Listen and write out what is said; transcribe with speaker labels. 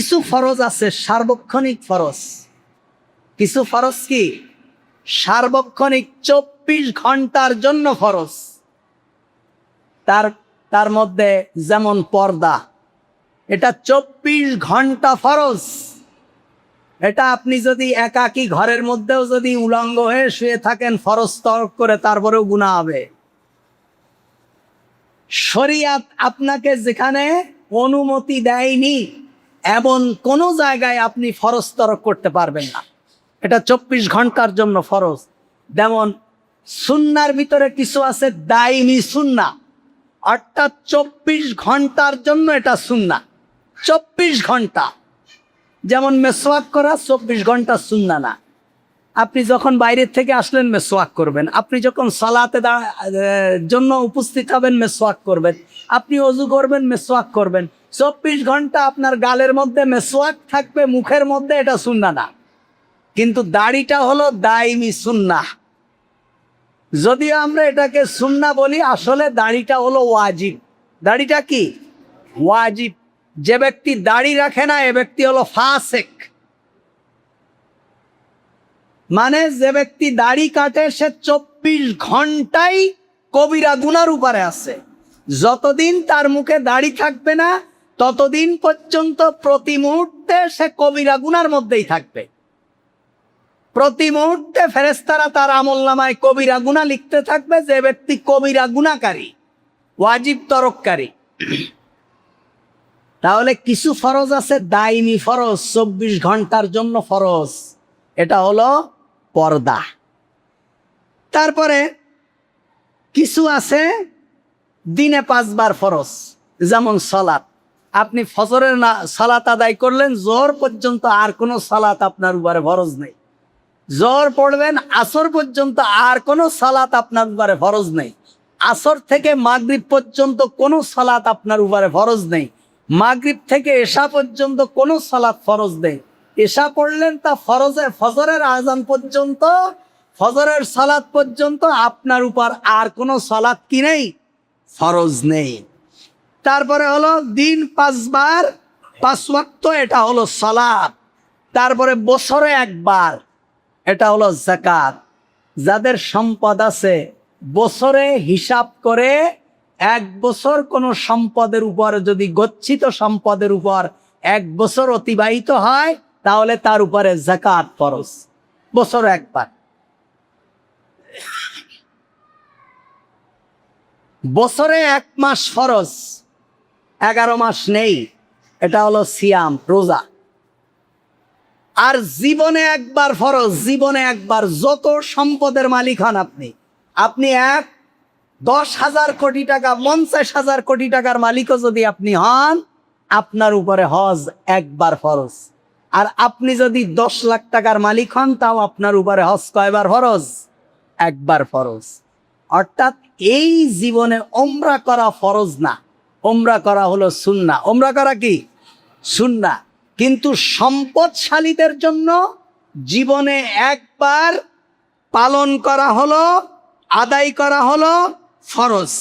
Speaker 1: কিছু ফরজ আছে সার্বক্ষণিক ফরজ। কিছু ফরজ কি সার্বক্ষণিক 24 ঘন্টার জন্য ফরজ। তার মধ্যে যেমন পর্দা, এটা 24 ঘন্টা ফরজ। এটা আপনি যদি একাকী ঘরের মধ্যেও যদি উলঙ্গ হয়ে শুয়ে থাকেন ফরজ তরক করে, তারপরেও গুনাহ হবে। শরিয়াত আপনাকে যেখানে অনুমতি দেয়নি এমন কোন জায়গায় আপনি ফরজ তরক করতে পারবেন না। এটা 24 ঘন্টার জন্য ফরজ। যেমন সুন্নার ভিতরে কিছু আছে দাইমি সুন্নাহ, অর্থাৎ 24 ঘন্টার জন্য এটা সুন্নাহ। 24 ঘন্টা, যেমন মেসওয়াক করা 24 ঘন্টা সুন্নাহ না। আপনি যখন বাইরের থেকে আসলেন মেসওয়াক করবেন, আপনি যখন সালাতে জন্য উপস্থিত হবেন মেসওয়াক করবেন, আপনি ওযু করবেন মেসওয়াক করবেন। 24 ঘন্টা আপনার গালের মধ্যে মেসওয়াক থাকবে, মুখের মধ্যে, এটা সুন্নাহ না। কিন্তু দাড়িটা হলো দাইমি সুন্নাহ। যদিও আমরা এটাকে সুন্নাহ বলি, আসলে দাড়িটা হলো ওয়াজিব। দাড়িটা কি ওয়াজিব। যে ব্যক্তি দাড়ি রাখে না এ ব্যক্তি হলো ফাসিক। মানে যে ব্যক্তি দাড়ি কাটে সে 24 ঘন্টাই কবিরা গুনার উপরে আছে। যতদিন তার মুখে দাড়ি থাকবে না ততদিন পর্যন্ত প্রতি মুহূর্তে সে কবিরা গুনার মধ্যেই থাকবে। প্রতি মুহূর্তে ফেরেশতারা তার আমলনামায় কবিরা গুনাহ লিখতে থাকবে। যে ব্যক্তি কবিরা গুনাহকারী, ওয়াজিব তরককারী। তাহলে কিছু ফরজ আছে দাইমি ফরজ, 24 ঘন্টার জন্য ফরজ। এটা হলো পর্দা। তারপরে কিছু আছে দিনে 5 বার ফরজ, যেমন সালাত। আপনি ফজরের সালাত আদায় করলেন, যোহর পর্যন্ত আর কোনো সালাত আপনার উপরে ফরজ নেই। যোহর পড়বেন আসর পর্যন্ত আর কোনো সালাত আপনার উপরে ফরজ নেই। আসর থেকে মাগরিব পর্যন্ত কোনো সালাত আপনার উপরে ফরজ নেই। মাগরিব থেকে এশা পর্যন্ত কোনো সালাত ফরজ নেই। এশা পড়লেন তা ফজরের আজান পর্যন্ত, ফজরের সালাত পর্যন্ত আপনার উপর আর কোনো সালাত কি নেই, ফরজ নেই। তারপরে হলো দিন 5 বার 5 ওয়াক্ত, এটা হলো সালাত। তারপরে বছরে 1 বার, এটা হলো যাকাত। যাদের সম্পদ আছে বছরে হিসাব করে 1 বছর কোনো সম্পদের উপর যদি গচ্ছিত সম্পদের উপর 1 বছর অতিবাহিত হয় তাহলে তার উপরে যাকাত ফরজ, বছরে 1 বার। বছরে 1 মাস ফরজ, 11 মাস নেই, এটা হলো সিয়াম, রোজা। আর জীবনে 1 বার ফরজ, জীবনে 1 বার। যত সম্পদের মালিক হন আপনি, 10,000 কোটি টাকা 50,000 কোটি টাকার মালিকও যদি আপনি হন, আপনার উপরে হজ 1 বার ফরজ। আর আপনি যদি 10 লাখ টাকার মালিক হন তাও আপনার উপরে হজ কয়বার ফরজ? 1 বার ফরজ। অর্থাৎ এই জীবনে ওমরা করা ফরজ না, ওমরা করা হলো সুন্নাহ। ওমরা করা কি সুন্নাহ। কিন্তু সম্পদশালীদের জন্য জীবনে 1 বার পালন করা হলো, আদায় করা হলো ফরজ।